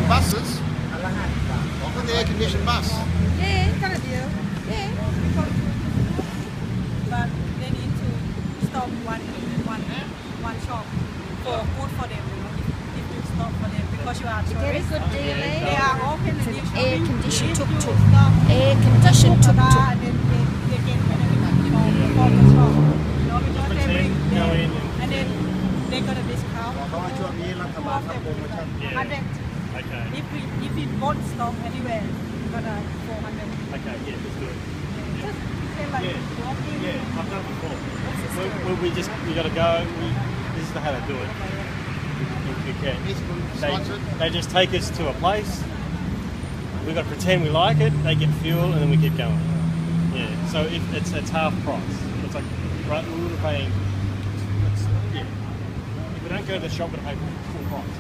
air-conditioned buses. I've got the air-conditioned bus. Yeah, got a deal. Yeah. But they need to stop one shop for good for them. If you stop for them because you are Get a tourists. good deal, They eh? are open and you Air-conditioned tuk-tuk. stop. Air-conditioned tuk-tuk. And then they get benefit from the shop. You know, because they bring go them in and then they got a discount. เพราะว่าช่วงนี้รัฐบาลทำโปรโมชั่น 100. Okay. If we won't stop anywhere, we got a 400. Okay, yeah, let's do it. Just say like walking. Yeah, I've done it before. We got to go. This is how they do it. In Phuket. They just take us to a place. We got to pretend we like it. They get fuel, and then we keep going. Yeah. So it's half price. It's like right, we were paying. Yeah. If we don't go to the shop, we pay full price.